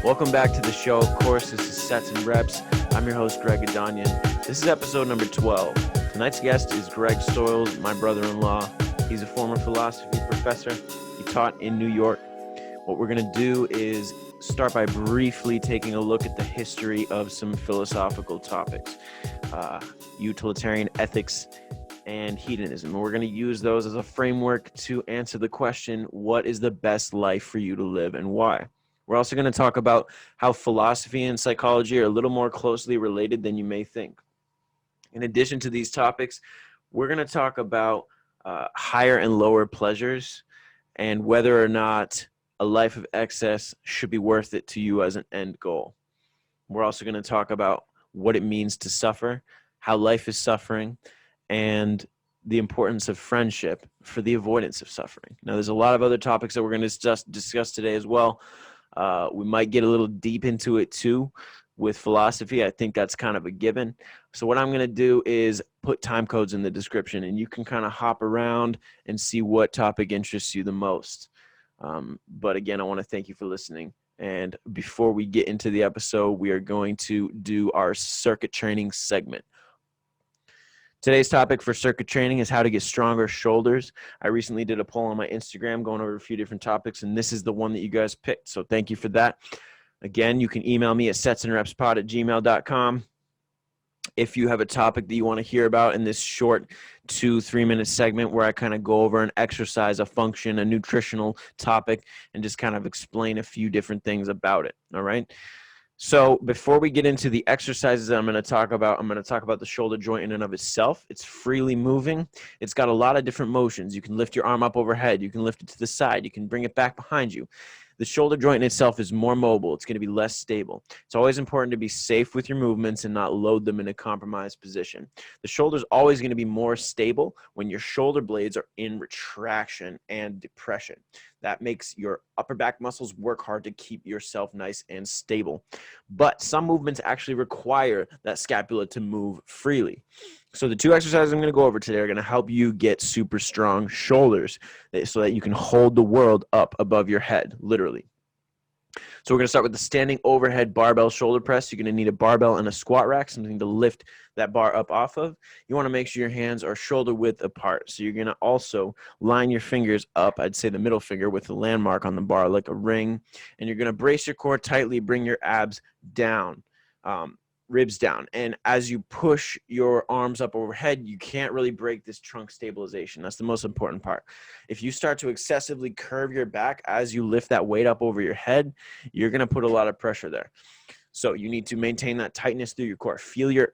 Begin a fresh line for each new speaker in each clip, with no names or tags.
Welcome back to the show. Of course, this is Sets and Reps. I'm your host, Greg Stoyles. This is episode number 12. Tonight's guest is Greg Stoyles, my brother-in-law. He's a former philosophy professor. He taught in New York. What we're going to do is start by briefly taking a look at the history of some philosophical topics, utilitarian ethics and hedonism. And we're going to use those as a framework to answer the question, what is the best life for you to live and why? We're also going to talk about how philosophy and psychology are a little more closely related than you may think. In addition to these topics, we're going to talk about higher and lower pleasures and whether or not a life of excess should be worth it to you as an end goal. We're also going to talk about what it means to suffer, how life is suffering, and the importance of friendship for the avoidance of suffering. Now, there's a lot of other topics that we're going to discuss today as well. We might get a little deep into it too with philosophy. I think that's kind of a given. So what I'm going to do is put time codes in the description, and you can kind of hop around and see what topic interests you the most. But again, I want to thank you for listening. And before we get into the episode, we are going to do our circuit training segment. Today's topic for circuit training is how to get stronger shoulders. I recently did a poll on my Instagram going over a few different topics, and this is the one that you guys picked. So thank you for that. Again, you can email me at setsandrepspod@gmail.com if you have a topic that you want to hear about in this short 2-3 minute segment where I kind of go over an exercise, a function, a nutritional topic, and just kind of explain a few different things about it. All right. So before we get into the exercises that I'm going to talk about the shoulder joint in and of itself. It's freely moving. It's got a lot of different motions. You can lift your arm up overhead. You can lift it to the side. You can bring it back behind you. The shoulder joint in itself is more mobile. It's going to be less stable. It's always important to be safe with your movements and not load them in a compromised position. The shoulder is always going to be more stable when your shoulder blades are in retraction and depression. That makes your upper back muscles work hard to keep yourself nice and stable. But some movements actually require that scapula to move freely. So the two exercises I'm going to go over today are going to help you get super strong shoulders so that you can hold the world up above your head, literally. So we're going to start with the standing overhead barbell shoulder press. You're going to need a barbell and a squat rack, something to lift that bar up off of. You want to make sure your hands are shoulder width apart. So you're going to also line your fingers up, I'd say the middle finger, with the landmark on the bar like a ring. And you're going to brace your core tightly, bring your abs down. Ribs down. And as you push your arms up overhead, you can't really break this trunk stabilization. That's the most important part. If you start to excessively curve your back as you lift that weight up over your head, you're going to put a lot of pressure there. So you need to maintain that tightness through your core. Feel your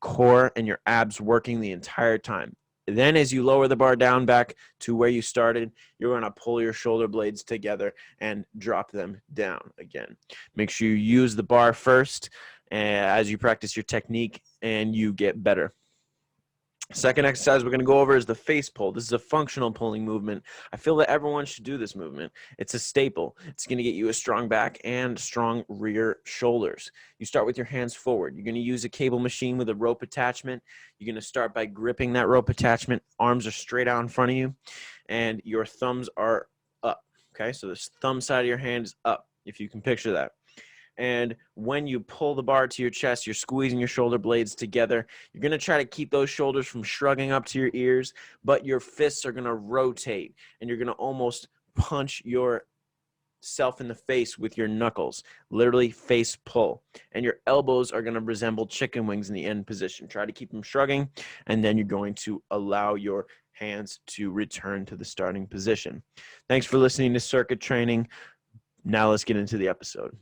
core and your abs working the entire time. Then as you lower the bar down back to where you started, you're going to pull your shoulder blades together and drop them down again. Make sure you use the bar first as you practice your technique and you get better. Second exercise we're going to go over is the face pull. This is a functional pulling movement. I feel that everyone should do this movement. It's a staple. It's going to get you a strong back and strong rear shoulders. You start with your hands forward. You're going to use a cable machine with a rope attachment. You're going to start by gripping that rope attachment. Arms are straight out in front of you, and your thumbs are up. Okay, so the thumb side of your hand is up, if you can picture that. And when you pull the bar to your chest, you're squeezing your shoulder blades together. You're going to try to keep those shoulders from shrugging up to your ears, but your fists are going to rotate, and you're going to almost punch yourself in the face with your knuckles, literally face pull. And your elbows are going to resemble chicken wings in the end position. Try to keep them shrugging, and then you're going to allow your hands to return to the starting position. Thanks for listening to Circuit Training. Now let's get into the episode.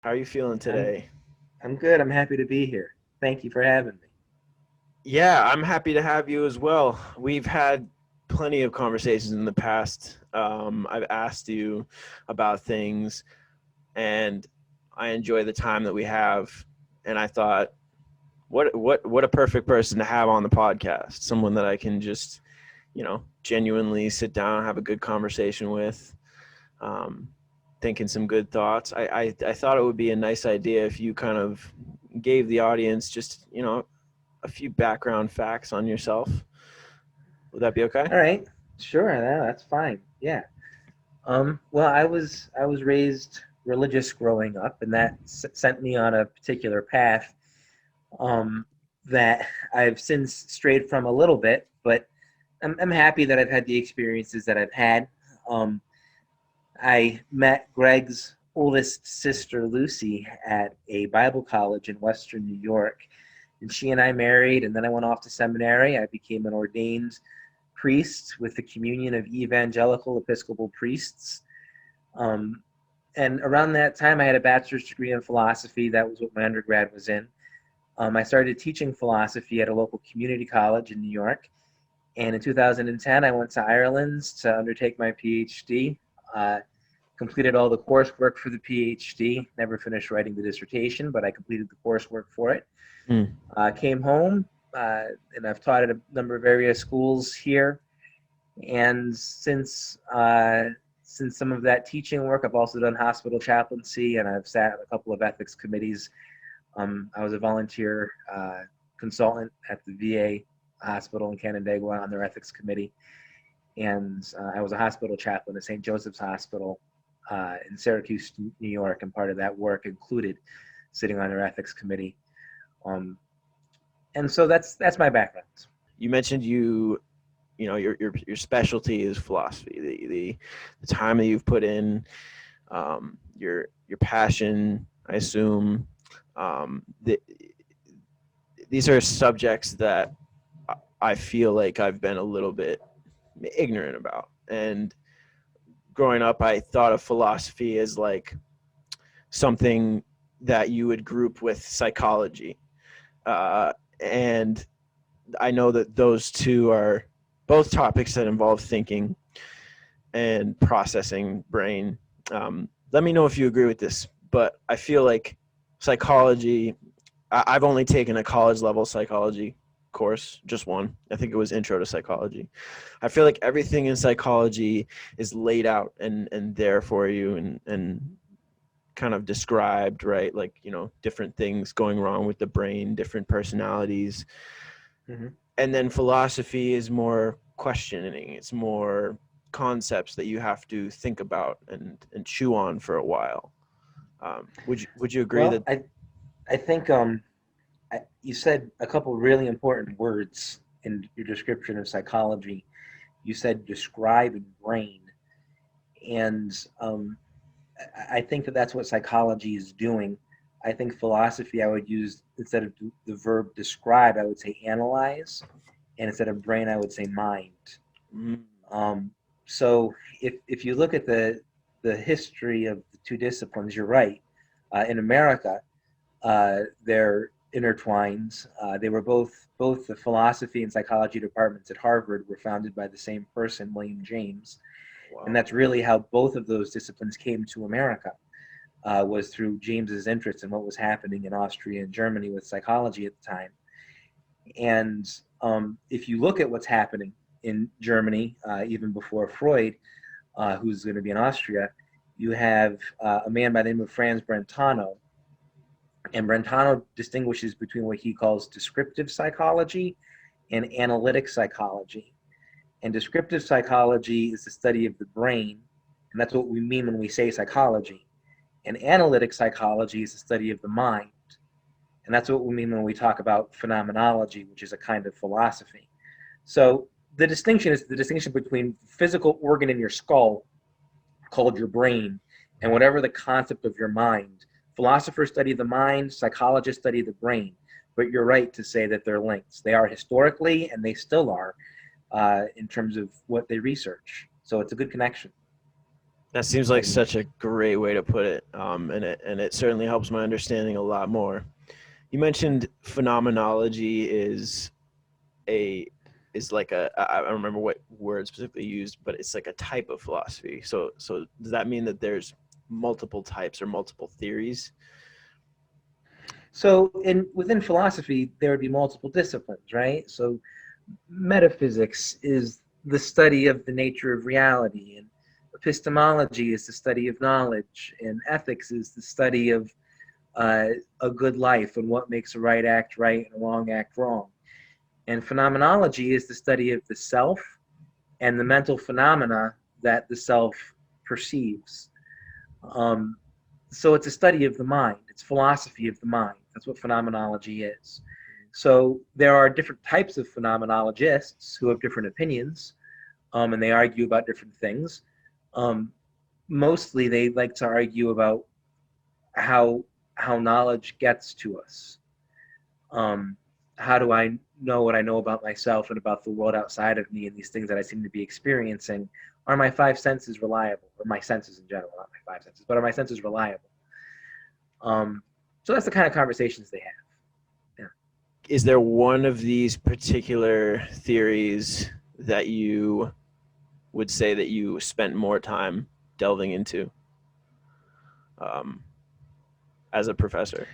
How are you feeling today?
I'm good. I'm happy to be here. Thank you for having me.
Yeah, I'm happy to have you as well. We've had plenty of conversations in the past. I've asked you about things, and I enjoy the time that we have. And I thought, what a perfect person to have on the podcast. Someone that I can just, genuinely sit down and have a good conversation with. Thinking some good thoughts. I thought it would be a nice idea if you kind of gave the audience just, a few background facts on yourself. Would that be okay?
All right. Sure. That's fine. Yeah. Well, I was raised religious growing up, and that sent me on a particular path um, that I've since strayed from a little bit, but I'm happy that I've had the experiences that I've had. Um, I met Greg's oldest sister, Lucy, at a Bible college in Western New York. And she and I married, and then I went off to seminary. I became an ordained priest with the Communion of Evangelical Episcopal Priests. Um, and around that time, I had a bachelor's degree in philosophy. That was what my undergrad was in. I started teaching philosophy at a local community college in New York. And in 2010, I went to Ireland to undertake my PhD. Completed all the coursework for the PhD. Never finished writing the dissertation, but I completed the coursework for it.
Mm.
Came home, and I've taught at a number of area schools here. And since some of that teaching work, I've also done hospital chaplaincy, and I've sat on a couple of ethics committees. I was a volunteer consultant at the VA hospital in Canandaigua on their ethics committee, and I was a hospital chaplain at St. Joseph's Hospital in Syracuse, New York, and part of that work included sitting on their ethics committee. And so that's my background.
You mentioned your specialty is philosophy. The time that you've put in, your passion, I assume. These are subjects that I feel like I've been a little bit ignorant about. And growing up, I thought of philosophy as like something that you would group with psychology. And I know that those two are both topics that involve thinking and processing brain. Let me know if you agree with this, but I feel like psychology, I've only taken a college level psychology course, just one. I think it was Intro to Psychology. I feel like everything in psychology is laid out and there for you and kind of described, right? Like, different things going wrong with the brain, different personalities.
Mm-hmm.
And then philosophy is more questioning. It's more concepts that you have to think about and chew on for a while. Would you agree
Well,
that?
I think you said a couple really important words in your description of psychology. You said describing brain, and I think that that's what psychology is doing. I think philosophy, I would use, instead of the verb describe, I would say analyze, and instead of brain, I would say mind.
Mm.
So if you look at the history of the two disciplines, you're right. In America, they're intertwined. They were both the philosophy and psychology departments at Harvard were founded by the same person, William James,
Wow.
and that's really how both of those disciplines came to America. Was through James's interest in what was happening in Austria and Germany with psychology at the time. And if you look at what's happening in Germany, even before Freud, who's going to be in Austria, you have a man by the name of Franz Brentano. And Brentano distinguishes between what he calls descriptive psychology and analytic psychology. And descriptive psychology is the study of the brain, and that's what we mean when we say psychology. And analytic psychology is the study of the mind, and that's what we mean when we talk about phenomenology, which is a kind of philosophy. So the distinction is the distinction between physical organ in your skull, called your brain, and whatever the concept of your mind. Philosophers study the mind, psychologists study the brain, but you're right to say that they're linked. They are historically, and they still are, in terms of what they research. So it's a good connection.
That seems like such a great way to put it, and it certainly helps my understanding a lot more. You mentioned phenomenology is like I don't remember what word specifically used, but it's like a type of philosophy. So does that mean that there's multiple types or multiple theories?
So within philosophy, there would be multiple disciplines, right? So metaphysics is the study of the nature of reality, and epistemology is the study of knowledge, and ethics is the study of a good life and what makes a right act right and a wrong act wrong. And phenomenology is the study of the self and the mental phenomena that the self perceives. So it's a study of the mind. It's philosophy of the mind. That's what phenomenology is. So there are different types of phenomenologists who have different opinions, and they argue about different things. Mostly, they like to argue about how knowledge gets to us. How do I know what I know about myself and about the world outside of me and these things that I seem to be experiencing? Are my five senses reliable? Or my senses in general, not my five senses, but are my senses reliable? So that's the kind of conversations they have. Yeah.
Is there one of these particular theories that you would say that you spent more time delving into as a professor?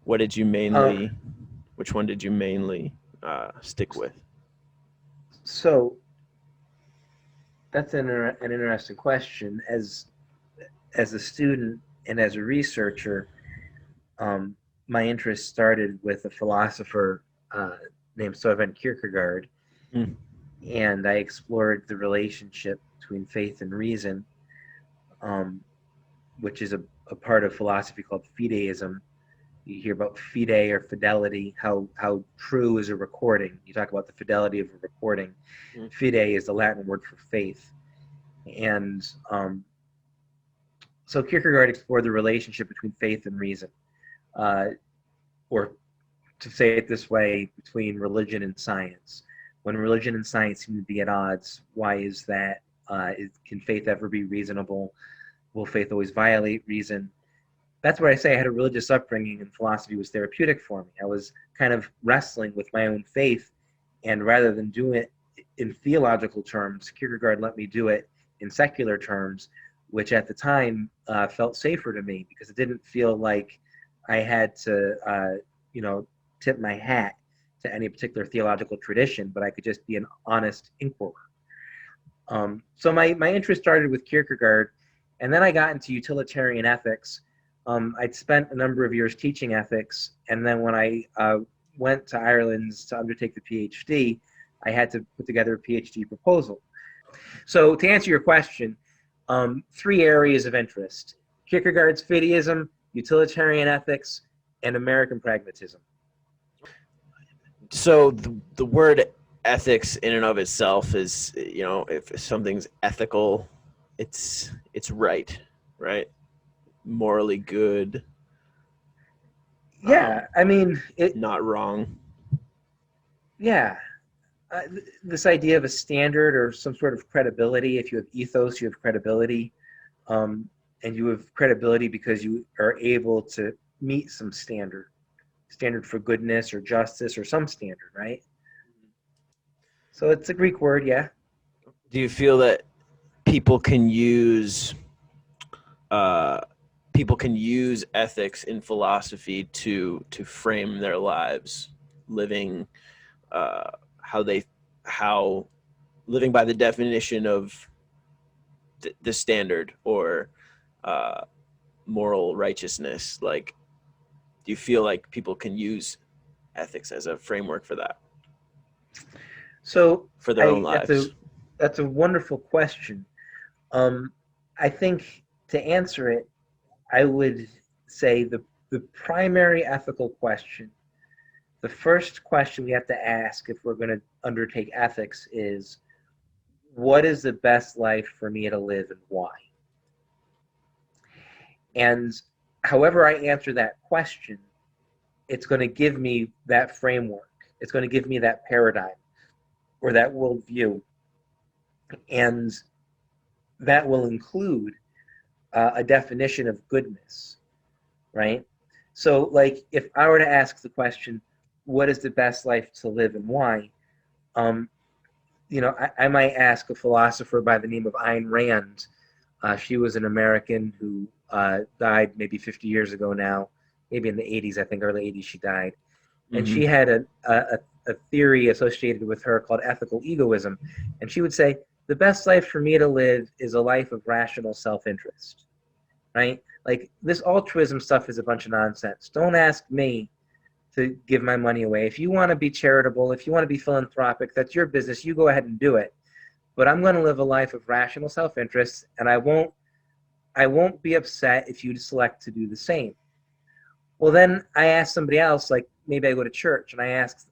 What did you mainly, which one did you mainly stick with?
So that's an interesting question. As a student and as a researcher, my interest started with a philosopher named Soren Kierkegaard, and I explored the relationship between faith and reason, which is a part of philosophy called fideism. You hear about fide or fidelity, how true is a recording. You talk about the fidelity of a recording. Fide is the Latin word for faith. And so Kierkegaard explored the relationship between faith and reason, or to say it this way, between religion and science. When religion and science seem to be at odds, why is that? Can faith ever be reasonable? Will faith always violate reason? That's where I say I had a religious upbringing and philosophy was therapeutic for me. I was kind of wrestling with my own faith, and rather than do it in theological terms, Kierkegaard let me do it in secular terms, which at the time felt safer to me because it didn't feel like I had to, tip my hat to any particular theological tradition, but I could just be an honest inquirer. So my interest started with Kierkegaard, and then I got into utilitarian ethics. I'd spent a number of years teaching ethics, and then when I went to Ireland to undertake the PhD, I had to put together a PhD proposal. So to answer your question, 3 areas of interest: Kierkegaard's fideism, utilitarian ethics, and American pragmatism.
So the word ethics in and of itself is, if something's ethical, it's right? Morally good.
Yeah, I mean,
not wrong.
Yeah. This idea of a standard or some sort of credibility. If you have ethos, you have credibility. And you have credibility because you are able to meet some standard for goodness or justice or some standard, right? So it's a Greek word, yeah.
Do you feel that people can use ethics in philosophy to frame their lives, living living by the definition of the standard or moral righteousness? Like, do you feel like people can use ethics as a framework for that?
So
for their own lives?
That's a wonderful question. I think to answer it, I would say the primary ethical question, the first question we have to ask if we're going to undertake ethics is, what is the best life for me to live and why? And however I answer that question, it's going to give me that framework. It's going to give me that paradigm or that worldview. And that will include a definition of goodness, right? So, like, if I were to ask the question, what is the best life to live and why? I might ask a philosopher by the name of Ayn Rand. She was an American who died maybe 50 years ago now, maybe in the 80s, I think, early 80s she died. And she had a theory associated with her called ethical egoism. And she would say, the best life for me to live is a life of rational self-interest, right? Like, this altruism stuff is a bunch of nonsense. Don't ask me to give my money away. If you want to be charitable, if you want to be philanthropic, that's your business. You go ahead and do it. But I'm going to live a life of rational self-interest, and I won't I won't be upset if you select to do the same. Well, then I ask somebody else, like maybe I go to church and I ask,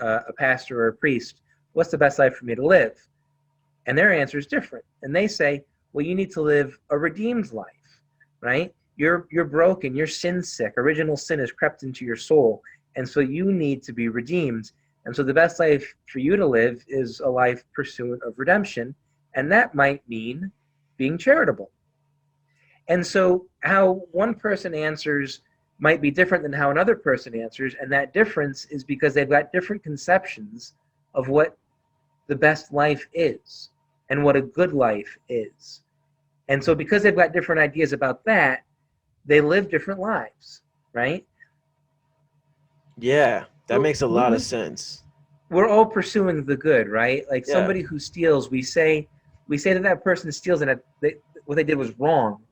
a pastor or a priest, what's the best life for me to live? And their answer is different. And they say, well, you need to live a redeemed life, right? You're broken, you're sin sick. Original sin has crept into your soul. And so you need to be redeemed. And so the best life for you to live is a life pursuant of redemption. And that might mean being charitable. And so how one person answers might be different than how another person answers. And that difference is because they've got different conceptions of what the best life is and what a good life is. And so because they've got different ideas about that, they live different lives, right?
Yeah, that
So
makes a lot of sense.
we're all pursuing the good, right? Like
Yeah.
somebody who steals, we say that person steals and what they did was wrong.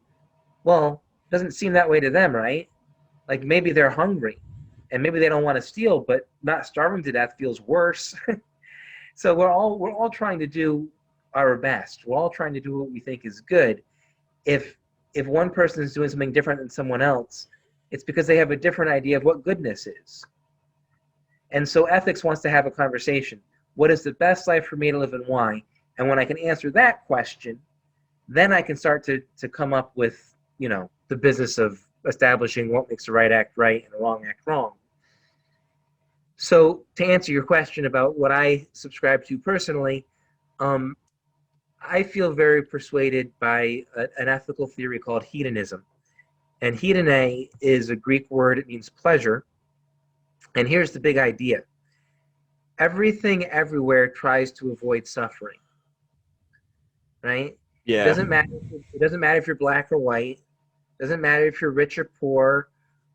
Well, it doesn't seem that way to them, right? Like maybe they're hungry and maybe they don't want to steal, but not starving to death feels worse. So we're all trying to do our best. We're all trying to do what we think is good. If one person is doing something different than someone else, it's because they have a different idea of what goodness is. And so ethics wants to have a conversation. What is the best life for me to live and why? And when I can answer that question, then I can start to come up with, the business of establishing what makes the right act right and the wrong act wrong. So to answer your question about what I subscribe to personally, I feel very persuaded by an ethical theory called hedonism. And hedone is a Greek word. It means pleasure. And here's the big idea. Everything everywhere tries to avoid suffering, right?
Yeah.
It doesn't matter if you're black or white. It doesn't matter if you're rich or poor.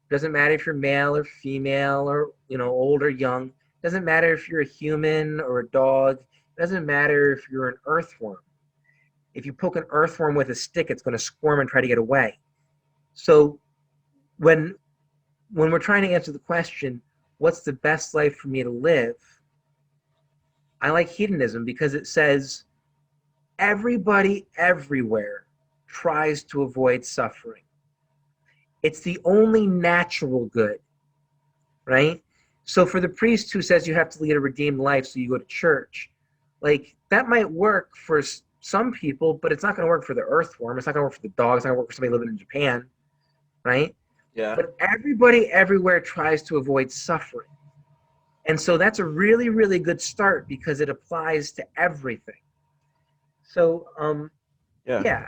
It doesn't matter if you're male or female or, old or young. It doesn't matter if you're a human or a dog. It doesn't matter if you're an earthworm. If you poke an earthworm with a stick, it's going to squirm and try to get away. So when we're trying to answer the question, what's the best life for me to live? I like hedonism because it says everybody everywhere tries to avoid suffering. It's the only natural good, right? So for the priest who says you have to lead a redeemed life so you go to church, like that might work for some people, but it's not going to work for the earthworm. It's not going to work for the dog. It's not going to work for somebody living in Japan, right?
Yeah.
But everybody everywhere tries to avoid suffering. And so that's a really, really good start because it applies to everything. So, yeah,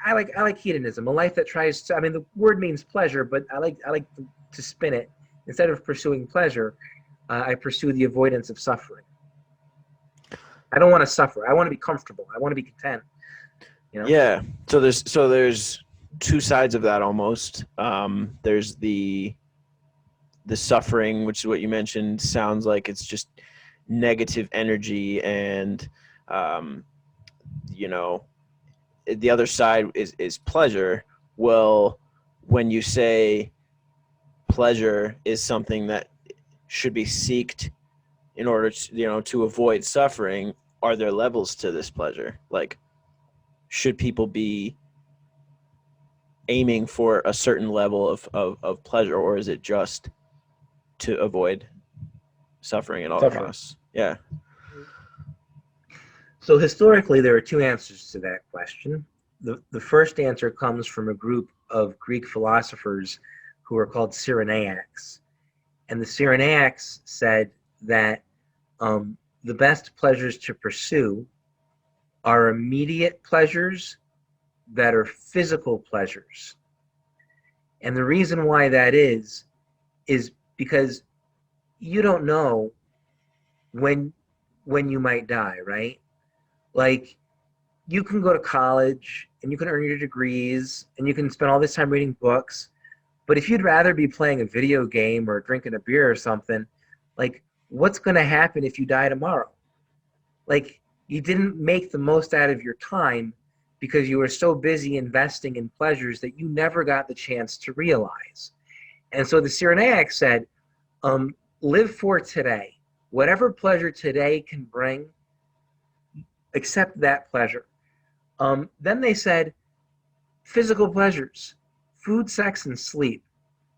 I like hedonism, a life that tries to, the word means pleasure, but I like to spin it. Instead of pursuing pleasure, I pursue the avoidance of suffering. I don't want to suffer. I want to be comfortable. I want to be content.
Yeah. So there's two sides of that almost. There's the suffering, which is what you mentioned, sounds like it's just negative energy, and the other side is pleasure. Well, when you say pleasure is something that should be sought in order to to avoid suffering, are there levels to this pleasure? Like, should people be aiming for a certain level of pleasure, or is it just to avoid suffering at all costs? Yeah.
So historically, there are two answers to that question. The first answer comes from a group of Greek philosophers who are called Cyrenaics. And the Cyrenaics said that the best pleasures to pursue are immediate pleasures that are physical pleasures. And the reason why that is because you don't know when you might die, right? Like, you can go to college and you can earn your degrees and you can spend all this time reading books, but if you'd rather be playing a video game or drinking a beer or something, like, what's going to happen if you die tomorrow? Like, you didn't make the most out of your time because you were so busy investing in pleasures that you never got the chance to realize. And so the Cyrenaics said, live for today. Whatever pleasure today can bring, accept that pleasure. Then they said, physical pleasures, food, sex, and sleep.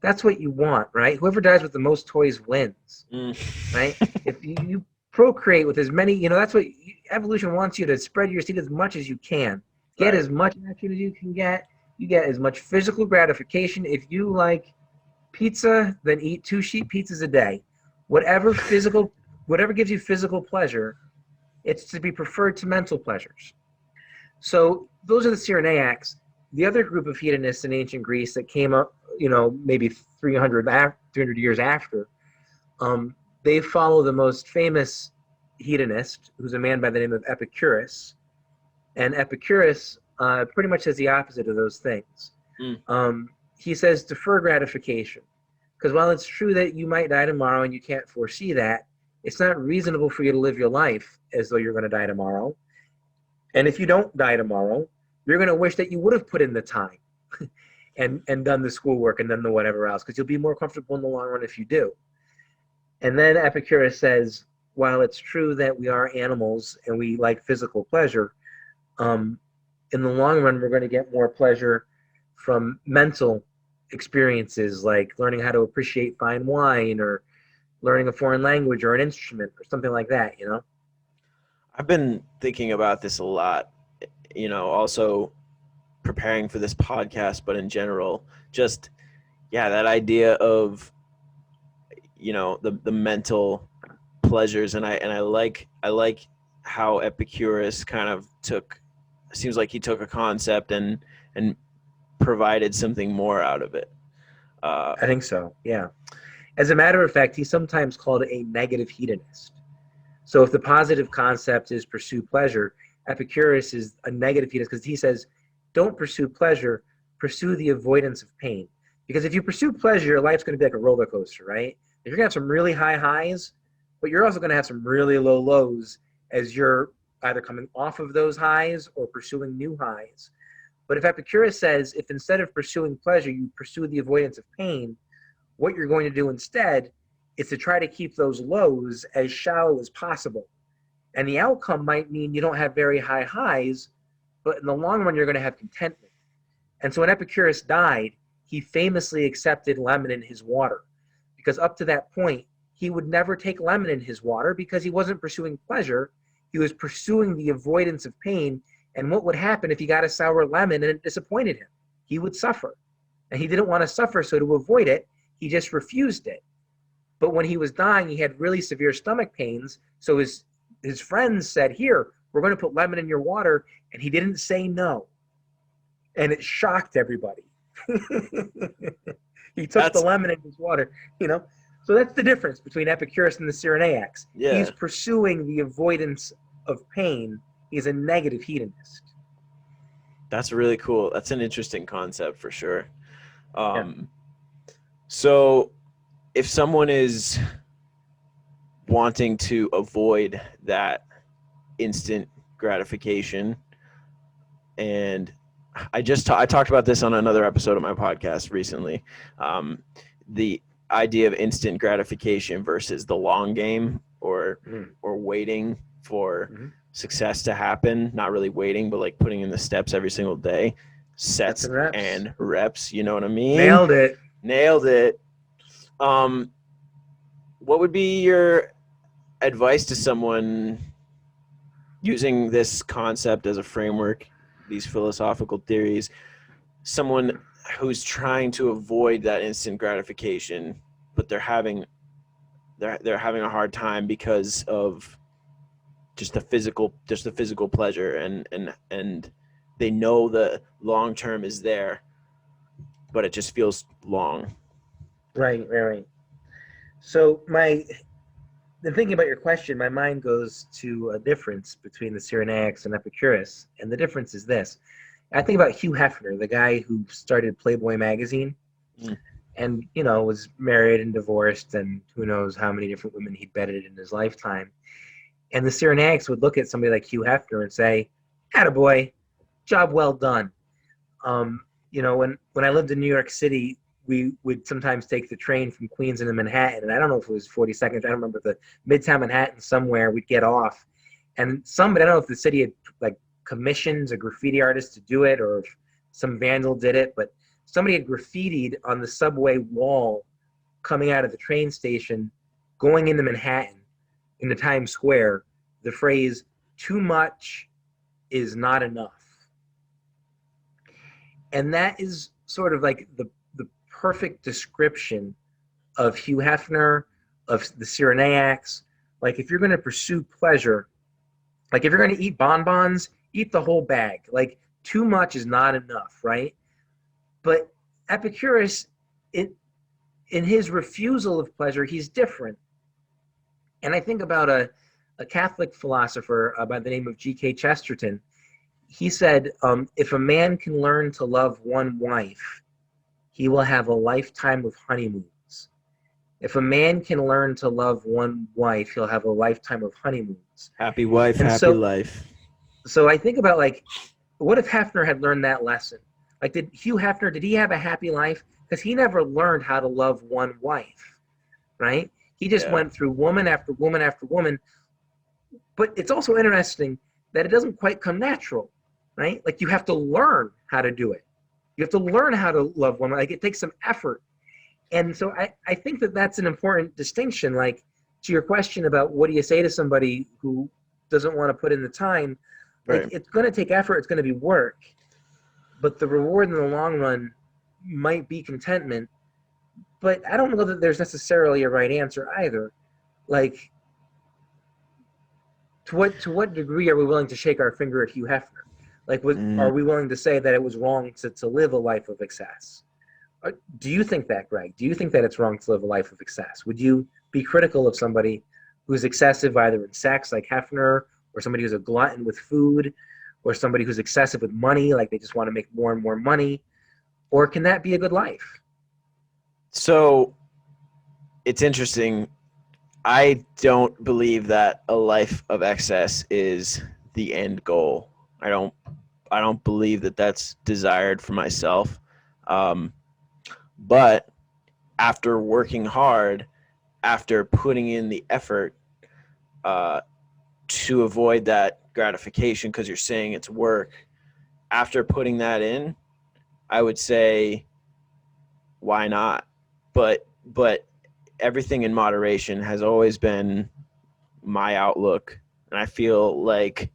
That's what you want, right? Whoever dies with the most toys wins,
Mm.
right? If you procreate with as many, that's what evolution wants you to spread your seed as much as you can. Get
Right.
as much action as you can get. You get as much physical gratification. If you like pizza, then eat 2 sheet pizzas a day. Whatever gives you physical pleasure, it's to be preferred to mental pleasures. So those are the Cyrenaics. The other group of hedonists in ancient Greece that came up, maybe 300 years after, um, they follow the most famous hedonist, who's a man by the name of Epicurus. And Epicurus pretty much says the opposite of those things.
Mm.
He says defer gratification. Because while it's true that you might die tomorrow and you can't foresee that, it's not reasonable for you to live your life as though you're going to die tomorrow. And if you don't die tomorrow, you're going to wish that you would have put in the time and done the schoolwork and done the whatever else, because you'll be more comfortable in the long run if you do. And then Epicurus says, while it's true that we are animals and we like physical pleasure, in the long run, we're going to get more pleasure from mental experiences, like learning how to appreciate fine wine or learning a foreign language or an instrument or something like that,
I've been thinking about this a lot, also preparing for this podcast, but in general, just, yeah, that idea of, the mental pleasures. And I like how Epicurus kind of seems like he took a concept and provided something more out of it.
I think so, yeah. As a matter of fact, he's sometimes called a negative hedonist. So if the positive concept is pursue pleasure, Epicurus is a negative hedonist because he says, don't pursue pleasure, pursue the avoidance of pain. Because if you pursue pleasure, your life's going to be like a roller coaster, right? You're going to have some really high highs, but you're also going to have some really low lows as you're either coming off of those highs or pursuing new highs. But if Epicurus says, if instead of pursuing pleasure, you pursue the avoidance of pain, what you're going to do instead is to try to keep those lows as shallow as possible. And the outcome might mean you don't have very high highs, but in the long run, you're going to have contentment. And so when Epicurus died, he famously accepted lemon in his water, because up to that point, he would never take lemon in his water because he wasn't pursuing pleasure. He was pursuing the avoidance of pain. And what would happen if he got a sour lemon and it disappointed him? He would suffer. And he didn't want to suffer, so to avoid it, he just refused it. But when he was dying, he had really severe stomach pains. So his friends said, here, we're going to put lemon in your water. And he didn't say no. And it shocked everybody. He took the lemon in his water, So that's the difference between Epicurus and the Cyrenaics.
Yeah.
He's pursuing the avoidance of pain. He's a negative hedonist.
That's really cool. That's an interesting concept for sure.
Yeah.
So if someone is wanting to avoid that instant gratification, and I talked about this on another episode of my podcast recently, the idea of instant gratification versus the long game, or waiting for success to happen, not really waiting, but like putting in the steps every single day, sets and reps, you know what I mean?
Nailed it.
What would be your advice to someone using this concept as a framework, these philosophical theories, someone who's trying to avoid that instant gratification, but they're having a hard time because of just the physical pleasure, and they know the long term is there, but it just feels long.
Right. So in thinking about your question, my mind goes to a difference between the Cyrenaics and Epicurus, and the difference is this. I think about Hugh Hefner, the guy who started Playboy magazine, and was married and divorced, and who knows how many different women he'd bedded in his lifetime. And the Cyrenaics would look at somebody like Hugh Hefner and say, "Attaboy, job well done." When I lived in New York City, we would sometimes take the train from Queens into Manhattan, and I don't know if it was 42nd, I don't remember, the Midtown Manhattan somewhere, we'd get off. And I don't know if the city had like commissions a graffiti artist to do it, or if some vandal did it, but somebody had graffitied on the subway wall coming out of the train station, going into Manhattan, into Times Square, the phrase, "too much is not enough." And that is sort of like the perfect description of Hugh Hefner, of the Cyrenaics. Like, if you're going to pursue pleasure, like if you're going to eat bonbons, eat the whole bag. Like, too much is not enough, right? But Epicurus, in his refusal of pleasure, he's different. And I think about a Catholic philosopher by the name of G.K. Chesterton. He said, if a man can learn to love one wife, he will have a lifetime of honeymoons. If a man can learn to love one wife, he'll have a lifetime of honeymoons.
Happy wife,
And
happy life.
so I think about, like, what if Hefner had learned that lesson? Like, did Hugh Hefner, did he have a happy life? Because he never learned how to love one wife, right? He just went through woman after woman after woman. But it's also interesting that it doesn't quite come natural, right? Like, you have to learn how to do it. You have to learn how to love one. Like, it takes some effort. And so I think that that's an important distinction. Like, to your question about what do you say to somebody who doesn't want to put in the time, like,
Right.
it's going to take effort, it's going to be work, but the reward in the long run might be contentment. But I don't know that there's necessarily a right answer either. Like, to what degree are we willing to shake our finger at Hugh Hefner? Like, are we willing to say that it was wrong to live a life of excess? Do you think that, Greg? Do you think that it's wrong to live a life of excess? Would you be critical of somebody who's excessive either in sex, like Hefner, or somebody who's a glutton with food, or somebody who's excessive with money, like they just want to make more and more money? Or can that be a good life?
So it's interesting. I don't believe that a life of excess is the end goal. I don't believe that that's desired for myself. But after working hard, after putting in the effort to avoid that gratification, because you're saying it's work, after putting that in, I would say, why not? But everything in moderation has always been my outlook, and I feel like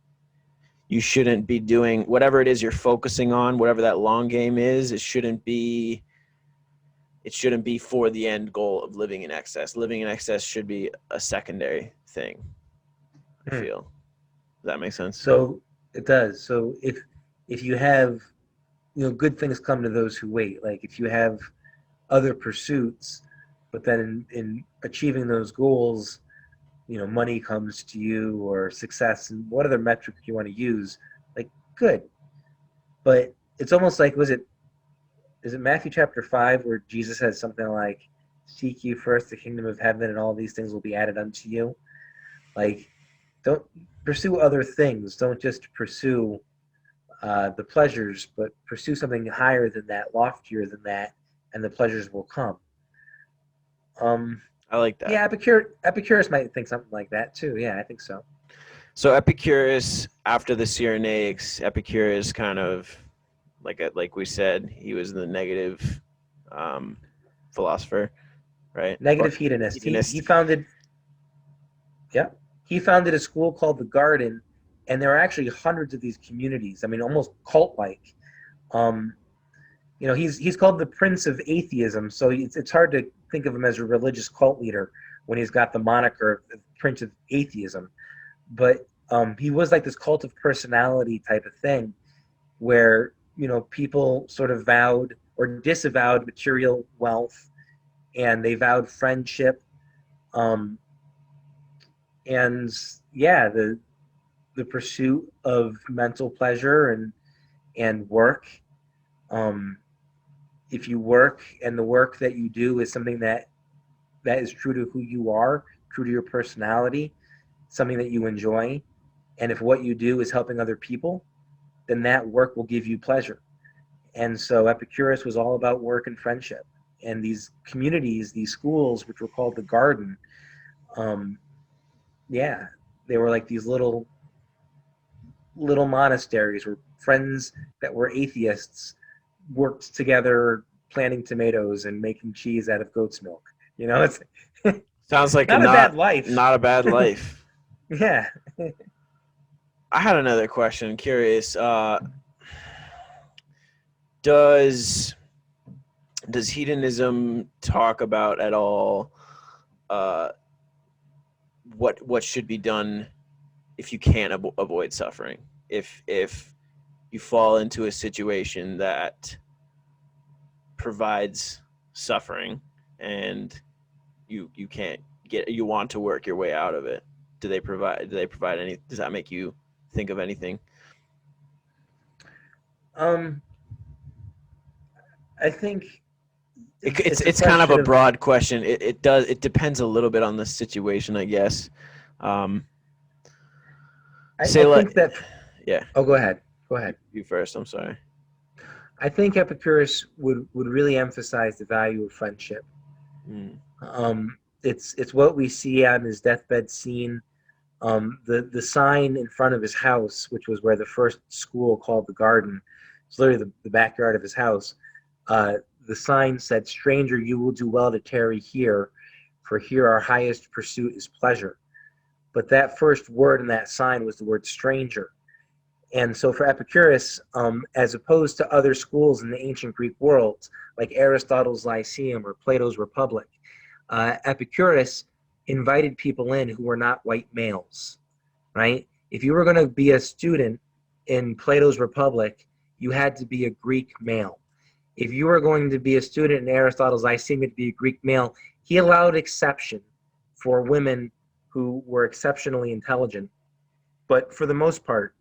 you shouldn't be doing whatever it is you're focusing on, whatever that long game is. It shouldn't be for the end goal of living in excess. Living in excess should be a secondary thing, I feel. Does that make sense?
So it does. So if you have, good things come to those who wait. Like, if you have other pursuits, but then in achieving those goals, money comes to you, or success, and what other metric you want to use, like, good. But it's almost like, is it Matthew chapter 5 where Jesus says something like, seek you first the kingdom of heaven and all these things will be added unto you? Like, don't pursue other things. Don't just pursue the pleasures, but pursue something higher than that, loftier than that, and the pleasures will come.
I like that.
Yeah, Epicurus might think something like that too. Yeah, I think so.
So Epicurus, after the Cyrenaics, Epicurus kind of, like we said, he was the negative philosopher, right?
Negative hedonist. He founded a school called the Garden, and there are actually hundreds of these communities. I mean, almost cult-like. He's called the Prince of Atheism, so it's hard to think of him as a religious cult leader when he's got the moniker of Prince of Atheism. But he was like this cult of personality type of thing, where people sort of vowed or disavowed material wealth, and they vowed friendship, and yeah, the pursuit of mental pleasure and work. If you work and the work that you do is something that is true to who you are, true to your personality, something that you enjoy, and if what you do is helping other people, then that work will give you pleasure. And so Epicurus was all about work and friendship. And these communities, these schools, which were called the Garden, they were like these little monasteries where friends that were atheists worked together planting tomatoes and making cheese out of goat's milk. It's
Sounds like
not a bad life.
not a bad life.
Yeah.
I had another question. Curious. Does hedonism talk about at all what should be done if you can't avoid suffering? If you fall into a situation that provides suffering and you can't you want to work your way out of it, do they provide any? Does that make you think of anything?
I think
It's kind of a broad question. It depends a little bit on the situation, I guess.
I think that.
Yeah.
Oh, go ahead.
You first. I'm sorry.
I think Epicurus would really emphasize the value of friendship. It's what we see on his deathbed scene. The sign in front of his house, which was where the first school called the Garden, it's literally the backyard of his house. The sign said, "Stranger, you will do well to tarry here, for here our highest pursuit is pleasure." But that first word in that sign was the word stranger. And so for Epicurus, as opposed to other schools in the ancient Greek world, like Aristotle's Lyceum or Plato's Republic, Epicurus invited people in who were not white males, right? If you were going to be a student in Plato's Republic, you had to be a Greek male. If you were going to be a student in Aristotle's Lyceum, to be a Greek male, he allowed exception for women who were exceptionally intelligent. But for the most part,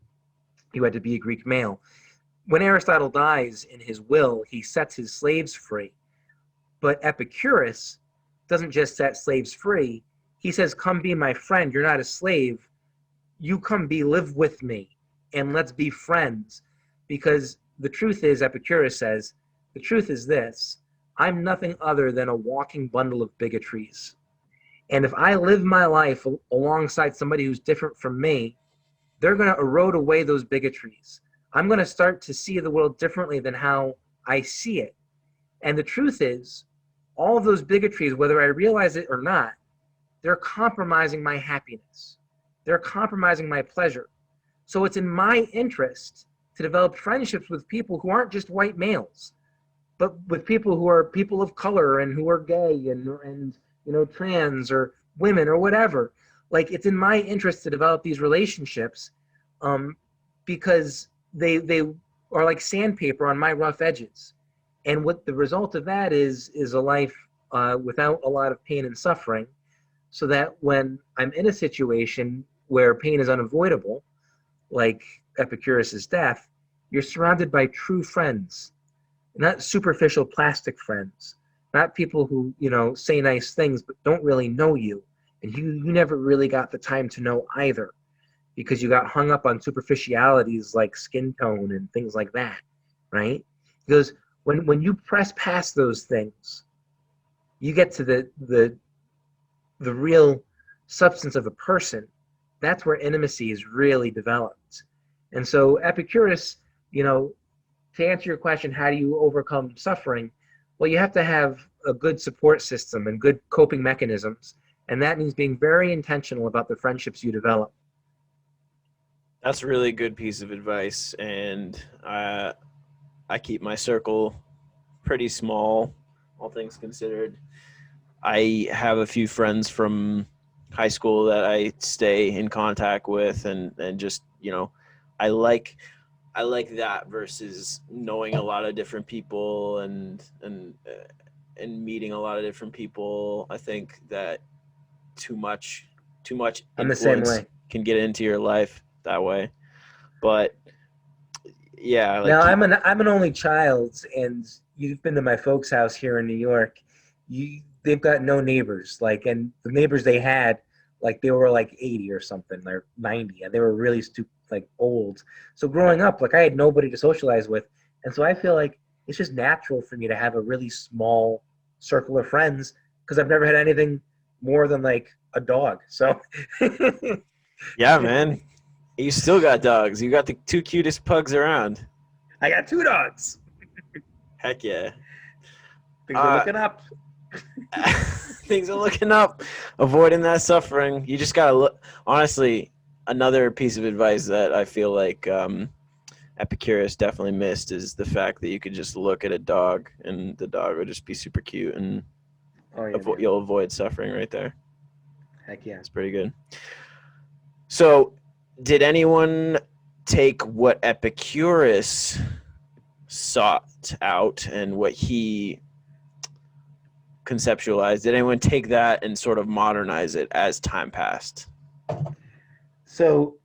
you had to be a Greek male. When Aristotle dies in his will, he sets his slaves free. But Epicurus doesn't just set slaves free. He says, "Come be my friend. You're not a slave. You come live with me, and let's be friends." Because the truth is, Epicurus says, the truth is this: I'm nothing other than a walking bundle of bigotries. And if I live my life alongside somebody who's different from me, they're going to erode away those bigotries. I'm going to start to see the world differently than how I see it. And the truth is, all of those bigotries, whether I realize it or not, they're compromising my happiness. They're compromising my pleasure. So it's in my interest to develop friendships with people who aren't just white males, but with people who are people of color and who are gay and trans or women or whatever. Like, it's in my interest to develop these relationships because they are like sandpaper on my rough edges. And what the result of that is a life without a lot of pain and suffering, so that when I'm in a situation where pain is unavoidable, like Epicurus's death, you're surrounded by true friends, not superficial plastic friends, not people who, say nice things but don't really know you. And you never really got the time to know either, because you got hung up on superficialities like skin tone and things like that, right? Because when you press past those things, you get to the real substance of a person. That's where intimacy is really developed. And so Epicurus, to answer your question, how do you overcome suffering? Well, you have to have a good support system and good coping mechanisms. And that means being very intentional about the friendships you develop.
That's a really good piece of advice. And I keep my circle pretty small, all things considered. I have a few friends from high school that I stay in contact with, and just, I like that versus knowing a lot of different people and meeting a lot of different people. I think that too much influence can get into your life that way. But yeah,
now I'm an only child, and you've been to my folks' house here in New York. They've got no neighbors, and the neighbors they had, they were 80 or something, or 90, and they were really old. So growing up, I had nobody to socialize with, and so I feel like it's just natural for me to have a really small circle of friends, because I've never had anything more than a dog. So
yeah, man, you still got dogs. You got the two cutest pugs around.
I got 2 dogs.
Heck yeah.
Things are looking up.
Things are looking up. Avoiding that suffering. You just gotta look. Honestly, another piece of advice that I feel like Epicurus definitely missed is the fact that you could just look at a dog and the dog would just be super cute, and
Oh yeah, man.
you'll avoid suffering right there.
Heck yeah.
It's pretty good. So, did anyone take what Epicurus sought out and what he conceptualized? Did anyone take that and sort of modernize it as time passed?
So,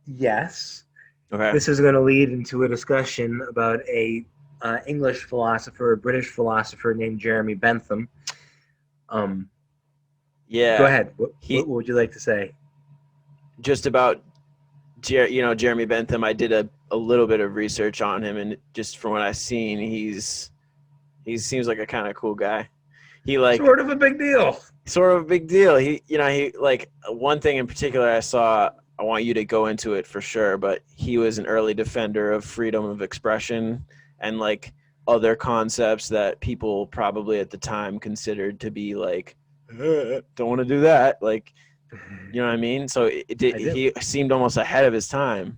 yes.
Okay.
This is going to lead into a discussion about a English philosopher, a British philosopher named Jeremy Bentham.
Yeah.
Go ahead. What would you like to say?
Just about, Jeremy Bentham. I did a little bit of research on him, and just from what I've seen, he seems like a kind of cool guy. He
Sort of a big deal.
Sort of a big deal. He like one thing in particular I saw. I want you to go into it for sure, but he was an early defender of freedom of expression and like other concepts that people probably at the time considered to be like, don't want to do that. Like, you know what I mean? So he seemed almost ahead of his time.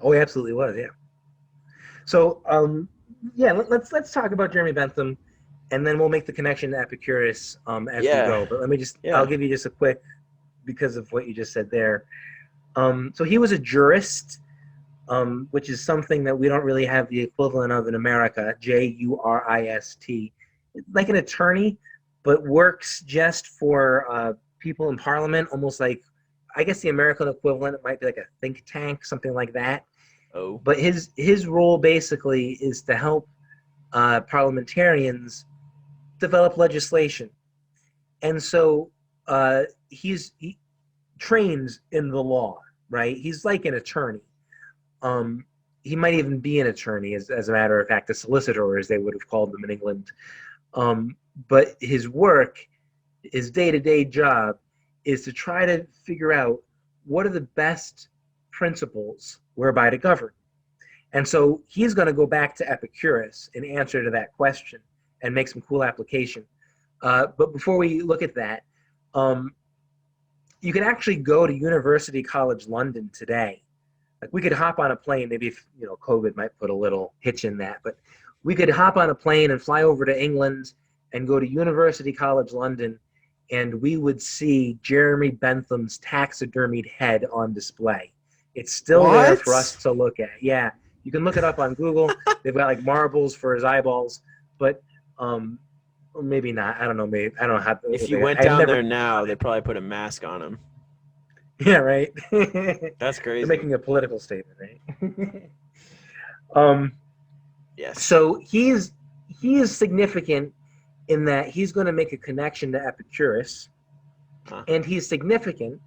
Oh, he absolutely was. Yeah. So, yeah, let's talk about Jeremy Bentham, and then we'll make the connection to Epicurus as we go. But let me I'll give you just a quick, because of what you just said there. So he was a jurist, which is something that we don't really have the equivalent of in America, jurist. It's like an attorney, but works just for people in Parliament, almost like, I guess the American equivalent, it might be like a think tank, something like that.
Oh.
But his role basically is to help parliamentarians develop legislation. And so he trains in the law, right? He's like an attorney. He might even be an attorney, as a matter of fact, a solicitor, as they would have called them in England. But his work, his day-to-day job, is to try to figure out what are the best principles whereby to govern. And so he's going to go back to Epicurus in answer to that question and make some cool application. But before we look at that, you can actually go to University College London today. Like, we could hop on a plane, maybe if COVID might put a little hitch in that, but we could hop on a plane and fly over to England and go to University College London, and we would see Jeremy Bentham's taxidermied head on display. It's still there for us to look at. Yeah, you can look it up on Google. They've got like marbles for his eyeballs, but or maybe not. I don't know. Maybe I don't know how.
If you went down there now, they probably put a mask on him.
Yeah, right.
That's crazy.
They're making a political statement, right?
Yes.
So he is significant in that he's going to make a connection to Epicurus, and he's significant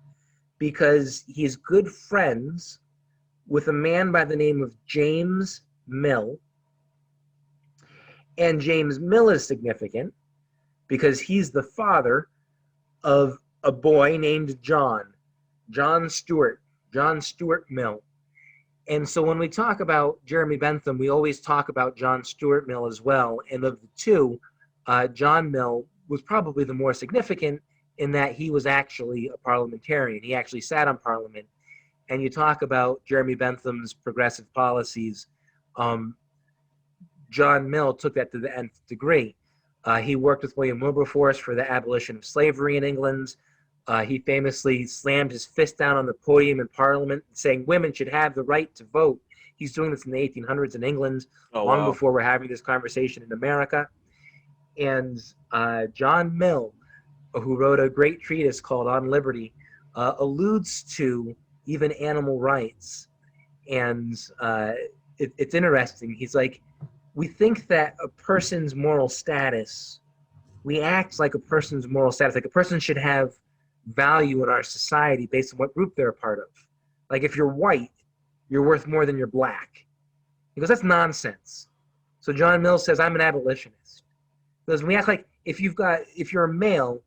because he's good friends with a man by the name of James Mill. And James Mill is significant because he's the father of a boy named John Stuart Mill. And so when we talk about Jeremy Bentham, we always talk about John Stuart Mill as well. And of the two, John Mill was probably the more significant in that he was actually a parliamentarian. He actually sat on Parliament. And you talk about Jeremy Bentham's progressive policies. John Mill took that to the nth degree. He worked with William Wilberforce for the abolition of slavery in England. He famously slammed his fist down on the podium in Parliament, saying women should have the right to vote. He's doing this in the 1800s in England, long before we're having this conversation in America. And John Mill, who wrote a great treatise called On Liberty, alludes to even animal rights. And it's interesting. He's like, we think that a person's moral status, we act like a person's moral status, like a person should have value in our society based on what group they're a part of. Like, if you're white, you're worth more than you're black. He goes, that's nonsense. So John Mill says, I'm an abolitionist. Because we act like if you're a male,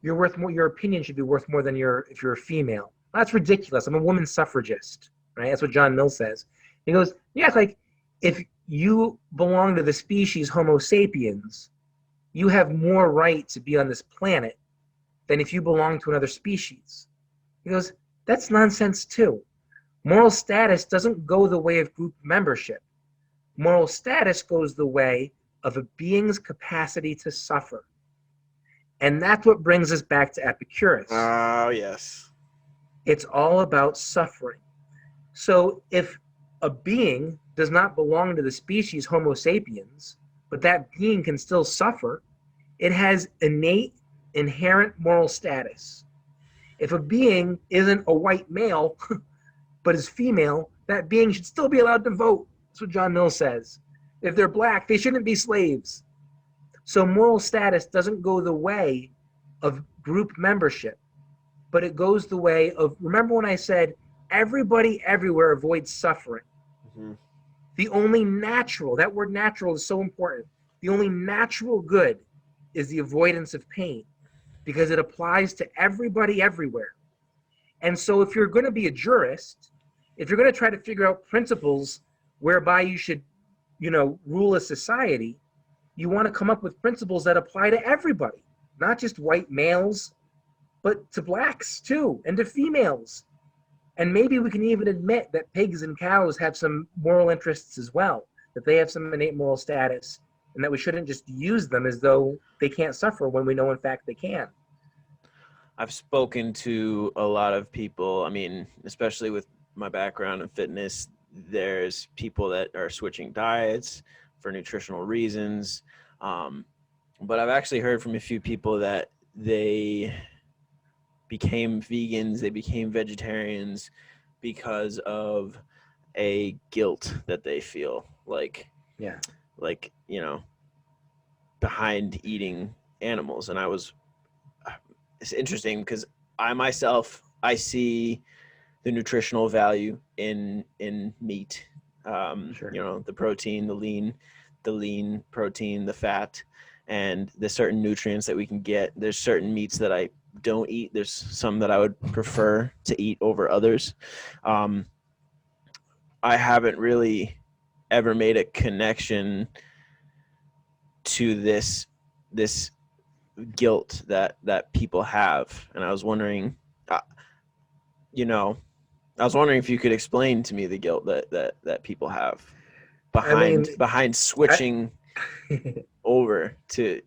you're worth more, your opinion should be worth more than if you're a female. That's ridiculous. I'm a woman suffragist, right? That's what John Mill says. He goes, yeah, it's like if you belong to the species Homo sapiens, you have more right to be on this planet than if you belong to another species. He goes, that's nonsense too. Moral status doesn't go the way of group membership. Moral status goes the way of a being's capacity to suffer. And that's what brings us back to Epicurus.
Oh, yes.
It's all about suffering. So if a being does not belong to the species Homo sapiens, but that being can still suffer, it has innate, inherent moral status. If a being isn't a white male, but is female, that being should still be allowed to vote. That's what John Mill says. If they're black, they shouldn't be slaves. So moral status doesn't go the way of group membership, but it goes the way of, remember when I said everybody everywhere avoids suffering?
Mm-hmm.
The only natural, that word natural is so important. The only natural good is the avoidance of pain because it applies to everybody everywhere. And so if you're going to be a jurist, if you're going to try to figure out principles whereby you should, rule a society, you want to come up with principles that apply to everybody, not just white males, but to blacks too, and to females. And maybe we can even admit that pigs and cows have some moral interests as well, that they have some innate moral status, and that we shouldn't just use them as though they can't suffer when we know in fact they can.
I've spoken to a lot of people, I mean, especially with my background in fitness, there's people that are switching diets for nutritional reasons. But I've actually heard from a few people that they became vegans, they became vegetarians because of a guilt that they feel like, behind eating animals. And it's interesting because I see the nutritional value in meat.
Sure.
The protein, the lean protein, the fat, and the certain nutrients that we can get. There's certain meats that I don't eat. There's some that I would prefer to eat over others. I haven't really ever made a connection to this guilt that people have, and I was wondering, if you could explain to me the guilt that people have behind switching over to.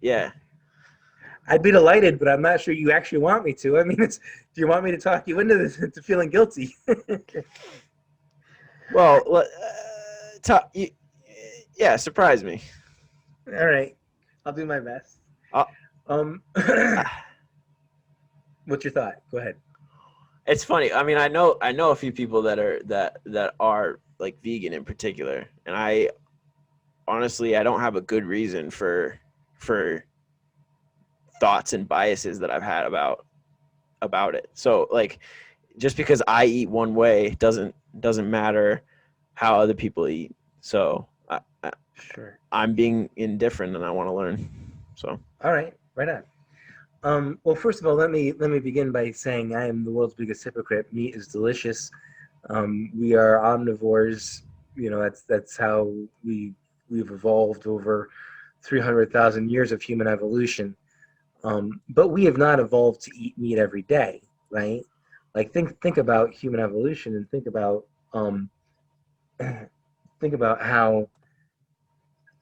I'd be delighted, but I'm not sure you actually want me to. I mean, do you want me to talk you into this, into feeling guilty?
Well, surprise me.
All right, I'll do my best. What's your thought? Go ahead.
It's funny. I mean, I know a few people that are like vegan in particular, and I honestly don't have a good reason for thoughts and biases that I've had about it. So like, just because I eat one way doesn't matter how other people eat. So
Sure.
I'm being indifferent and I want to learn. So
all right, right on. Well, first of all, let me begin by saying I am the world's biggest hypocrite. Meat is delicious. We are omnivores. That's how we've evolved over 300,000 years of human evolution. But we have not evolved to eat meat every day, right? Like think about human evolution and think about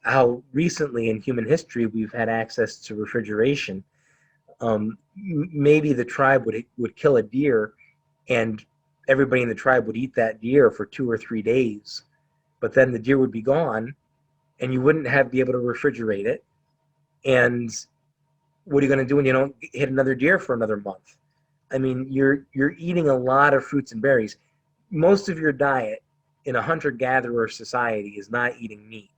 how recently in human history we've had access to refrigeration. Maybe the tribe would kill a deer, and everybody in the tribe would eat that deer for 2 or 3 days, but then the deer would be gone, and you wouldn't be able to refrigerate it. And what are you going to do when you don't hit another deer for another month? I mean, you're eating a lot of fruits and berries. Most of your diet in a hunter-gatherer society is not eating meat.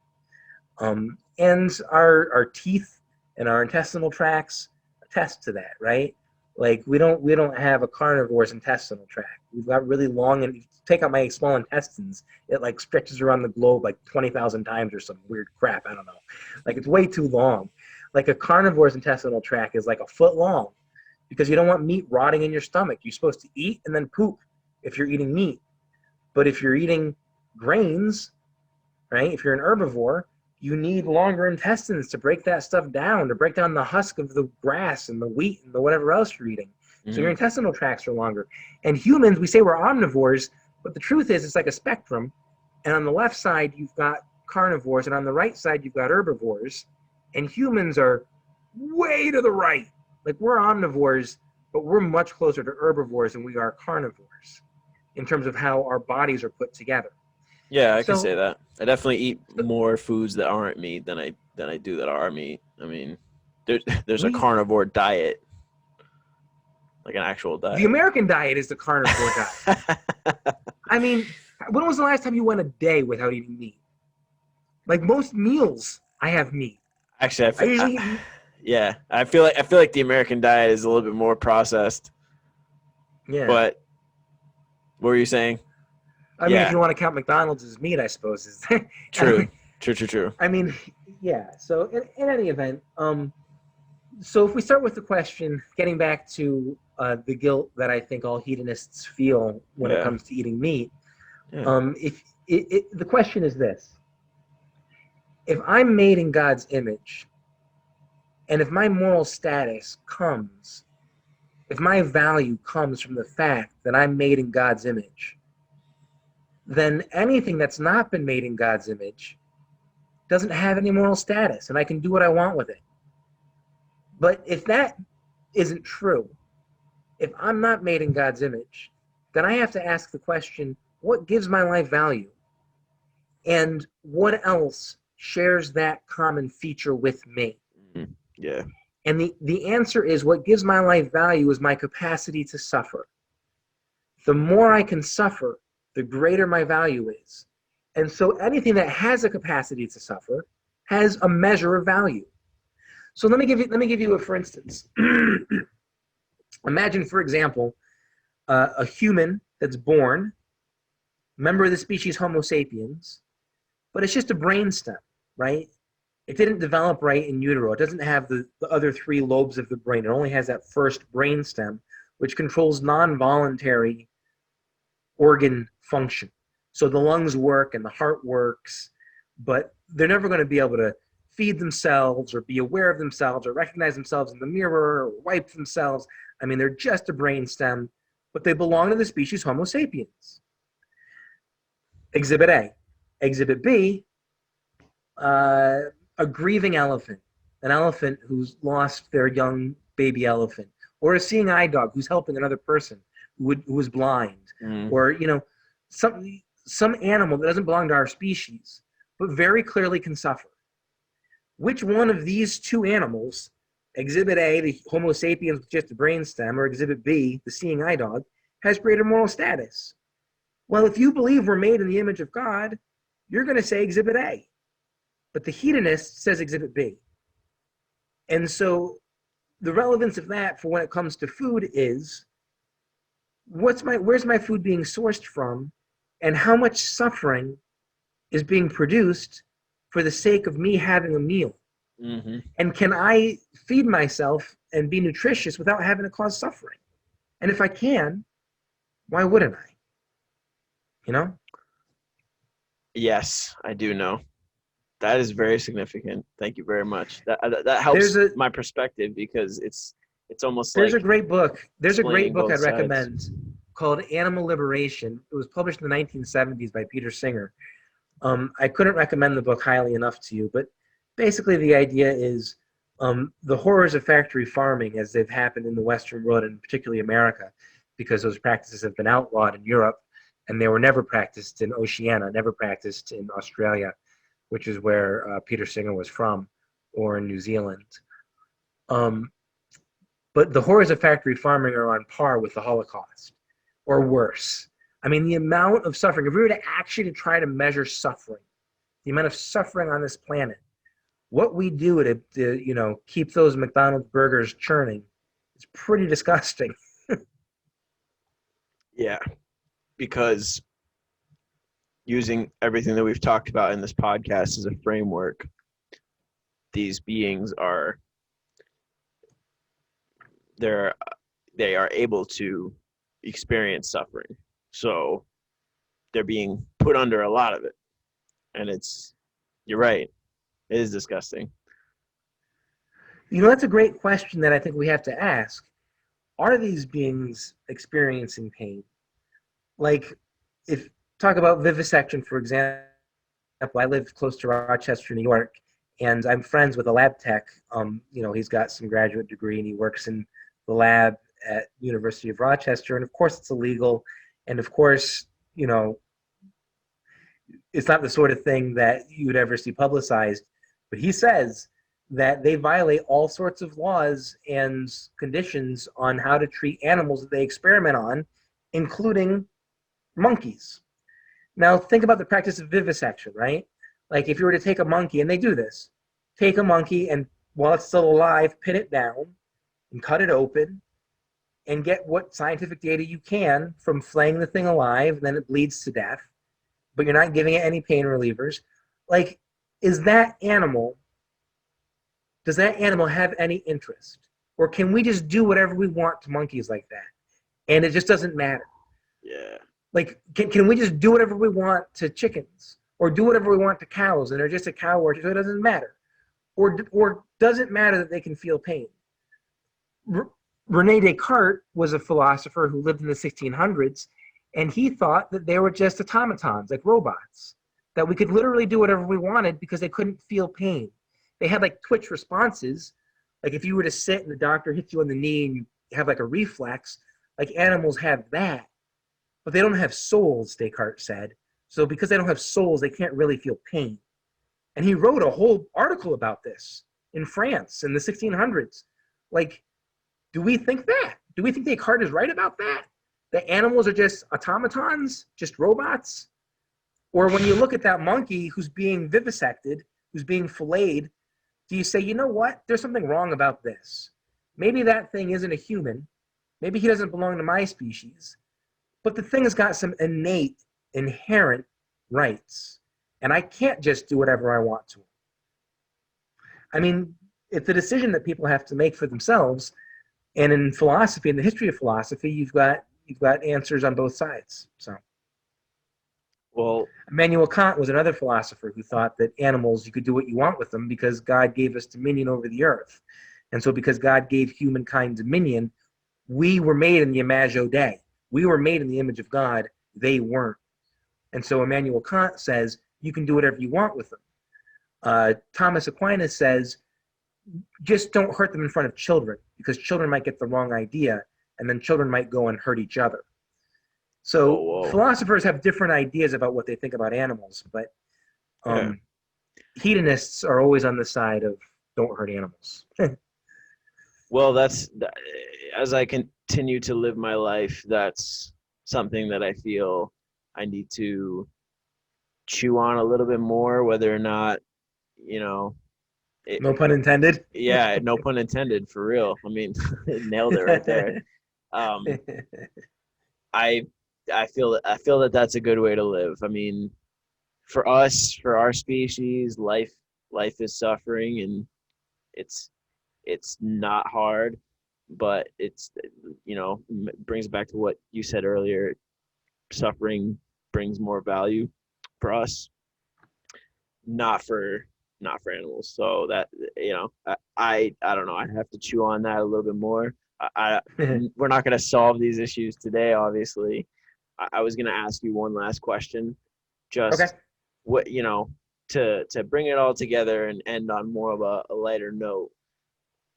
And our teeth and our intestinal tracts attest to that, right? Like we don't have a carnivore's intestinal tract. We've got really long, and if you take out my small intestines, it like stretches around the globe like 20,000 times or some weird crap. I don't know. Like it's way too long. Like a carnivore's intestinal tract is like a foot long because you don't want meat rotting in your stomach. You're supposed to eat and then poop if you're eating meat. But if you're eating grains, right? If you're an herbivore, you need longer intestines to break that stuff down, to break down the husk of the grass and the wheat and the whatever else you're eating. So your intestinal tracts are longer. And humans, we say we're omnivores, but the truth is it's like a spectrum. And on the left side, you've got carnivores, and on the right side, you've got herbivores. And humans are way to the right. Like, we're omnivores, but we're much closer to herbivores than we are carnivores in terms of how our bodies are put together.
Yeah, I can say that. I definitely eat more foods that aren't meat than I do that are meat. I mean, there's a carnivore diet, like an actual diet.
The American diet is the carnivore diet. I mean, when was the last time you went a day without eating meat? Like, most meals, I have meat.
Actually, I feel like the American diet is a little bit more processed.
Yeah.
But what were you saying?
I mean, if you want to count McDonald's as meat, I suppose.
True.
I mean, yeah. So in any event, so if we start with the question, getting back to the guilt that I think all hedonists feel when it comes to eating meat, if the question is this: if I'm made in God's image, and if my moral status comes, if my value comes from the fact that I'm made in God's image, then anything that's not been made in God's image doesn't have any moral status, and I can do what I want with it. But if that isn't true, if I'm not made in God's image, then I have to ask the question, what gives my life value? And what else shares that common feature with me?
Yeah.
And the answer is, what gives my life value is my capacity to suffer. The more I can suffer, the greater my value is. And so anything that has a capacity to suffer has a measure of value. So let me give you a for instance. Imagine, for example, a human that's born, member of the species Homo sapiens, but it's just a brainstem, right? It didn't develop right in utero. It doesn't have the other three lobes of the brain. It only has that first brainstem, which controls non-voluntary organ function. So the lungs work and the heart works, but they're never going to be able to feed themselves or be aware of themselves or recognize themselves in the mirror or wipe themselves. I mean, they're just a brainstem, but they belong to the species Homo sapiens. Exhibit A. Exhibit B, a grieving elephant, an elephant who's lost their young baby elephant, or a seeing eye dog who's helping another person who was blind, or some animal that doesn't belong to our species, but very clearly can suffer. Which one of these two animals, Exhibit A, the Homo sapiens with just a brainstem, or Exhibit B, the seeing eye dog, has greater moral status? Well, if you believe we're made in the image of God, you're going to say Exhibit A. But the hedonist says Exhibit B. And so the relevance of that for when it comes to food is, where's my food being sourced from, and how much suffering is being produced for the sake of me having a meal?
Mm-hmm.
And can I feed myself and be nutritious without having to cause suffering? And if I can, why wouldn't I? You know?
Yes, I do know. That is very significant. Thank you very much. That helps my perspective, because it's almost
there's
like
a great book. There's a great book I'd
sides.
recommend called Animal Liberation. It was published in the 1970s by Peter Singer. I couldn't recommend the book highly enough to you, but basically the idea is the horrors of factory farming as they've happened in the Western world, and particularly America, because those practices have been outlawed in Europe, and they were never practiced in Oceania, never practiced in Australia, which is where Peter Singer was from, or in New Zealand. But the horrors of factory farming are on par with the Holocaust, or worse. I mean, the amount of suffering, if we were to actually try to measure suffering, the amount of suffering on this planet, what we do to keep those McDonald's burgers churning is pretty disgusting.
Yeah, because using everything that we've talked about in this podcast as a framework, these beings they are able to experience suffering. So they're being put under a lot of it. And you're right, it is disgusting.
That's a great question that I think we have to ask. Are these beings experiencing pain? Like, if talk about vivisection, for example, I live close to Rochester, New York, and I'm friends with a lab tech. He's got some graduate degree and he works in the lab at University of Rochester. And of course, it's illegal. And of course, it's not the sort of thing that you would ever see publicized. But he says that they violate all sorts of laws and conditions on how to treat animals that they experiment on, including monkeys. Now, think about the practice of vivisection, right? Like if you were to take a monkey, and they do this, take a monkey and while it's still alive, pin it down and cut it open and get what scientific data you can from flaying the thing alive, and then it bleeds to death, but you're not giving it any pain relievers. Like, does that animal have any interest? Or can we just do whatever we want to monkeys like that? And it just doesn't matter.
Yeah.
Like, can we just do whatever we want to chickens? Or do whatever we want to cows, and they're just a cow worship, so it doesn't matter? Or does it matter that they can feel pain? Rene Descartes was a philosopher who lived in the 1600s, and he thought that they were just automatons, like robots, that we could literally do whatever we wanted because they couldn't feel pain. They had like twitch responses. Like if you were to sit and the doctor hits you on the knee and you have like a reflex, like animals have that, but they don't have souls, Descartes said. So because they don't have souls, they can't really feel pain. And he wrote a whole article about this in France in the 1600s. Like, do we think that? Do we think Descartes is right about that? That animals are just automatons, just robots? Or when you look at that monkey who's being vivisected, who's being filleted, do you say, you know what? There's something wrong about this. Maybe that thing isn't a human. Maybe he doesn't belong to my species. But the thing has got some innate, inherent rights. And I can't just do whatever I want to. I mean, it's a decision that people have to make for themselves. And in philosophy, in the history of philosophy, you've got answers on both sides. So,
Well,
Immanuel Kant was another philosopher who thought that animals, you could do what you want with them because God gave us dominion over the earth. And so because God gave humankind dominion, we were made in the imago Dei. We were made in the image of God. They weren't. And so Immanuel Kant says, you can do whatever you want with them. Thomas Aquinas says, just don't hurt them in front of children because children might get the wrong idea and then children might go and hurt each other. So philosophers have different ideas about what they think about animals, but hedonists are always on the side of don't hurt animals.
Well, as I continue to live my life, that's something that I feel I need to chew on a little bit more, whether or not,
no pun intended.
Yeah, no pun intended, for real. I mean, nailed it right there. I feel that that's a good way to live. I mean, for us, for our species, life is suffering, and it's not hard, but it's brings back to what you said earlier. Suffering brings more value for us, not for animals. So that I don't know. I have to chew on that a little bit more. We're not going to solve these issues today, obviously. I was going to ask you one last question, just
okay.
What to bring it all together and end on more of a lighter note,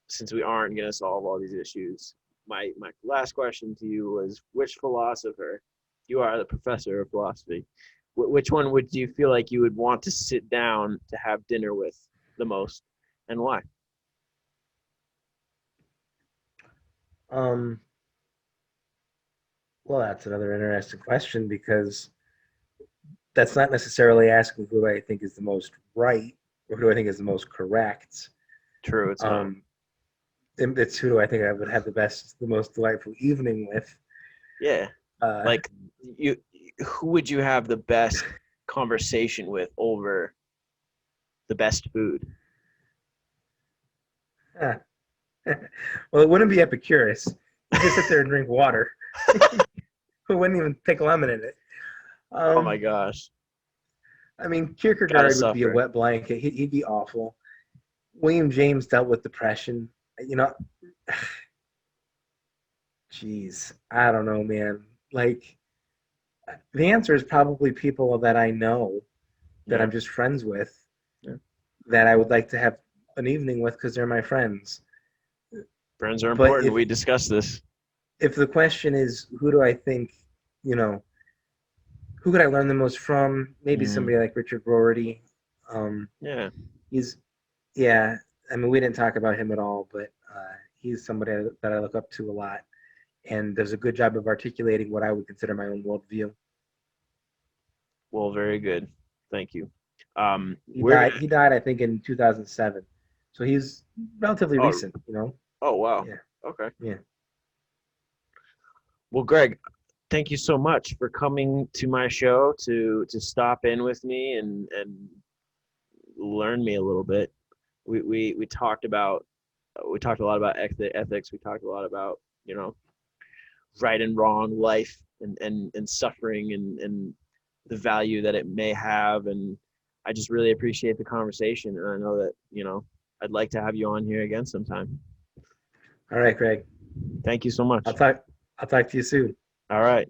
since we aren't going to solve all these issues. My last question to you was, which philosopher, you are the professor of philosophy, which one would you feel like you would want to sit down to have dinner with the most, and why?
Well, that's another interesting question because that's not necessarily asking who I think is the most right or who I think is the most correct.
True, it's not.
It's who do I think I would have the most delightful evening with.
Yeah. Like who would you have the best conversation with over the best food?
Well, it wouldn't be Epicurus. You just sit there and drink water. Who wouldn't even pick lemon in it.
Oh my gosh.
I mean,
Gotta
Kierkegaard would be a
suffer.
wet blanket. He'd be awful. William James dealt with depression. You know, jeez, I don't know, man. Like, the answer is probably people that I know that
Yeah.
I'm just friends with
Yeah.
that I would like to have an evening with because they're my friends.
Friends are
But
important. We discussed this.
if the question is who do I think, you know, who could I learn the most from? Maybe
Mm,
somebody like Richard Rorty. Um,
yeah.
he's yeah. I mean, we didn't talk about him at all, but he's somebody that I look up to a lot, and does a good job of articulating what I would consider my own worldview.
Well, very good. Thank you.
He
We're
died.
gonna.
He died, I think, in 2007. So he's relatively
Oh,
recent. You know.
oh wow.
Yeah.
Okay.
Yeah.
Well, Greg, thank you so much for coming to my show to stop in with me and learn me a little bit. We talked about we talked a lot about ethics. We talked a lot about right and wrong, life and suffering and the value that it may have. And I just really appreciate the conversation. And I know that I'd like to have you on here again sometime.
All right, Greg.
Thank you so
I'll
much.
talk. I'll talk to you soon.
All right.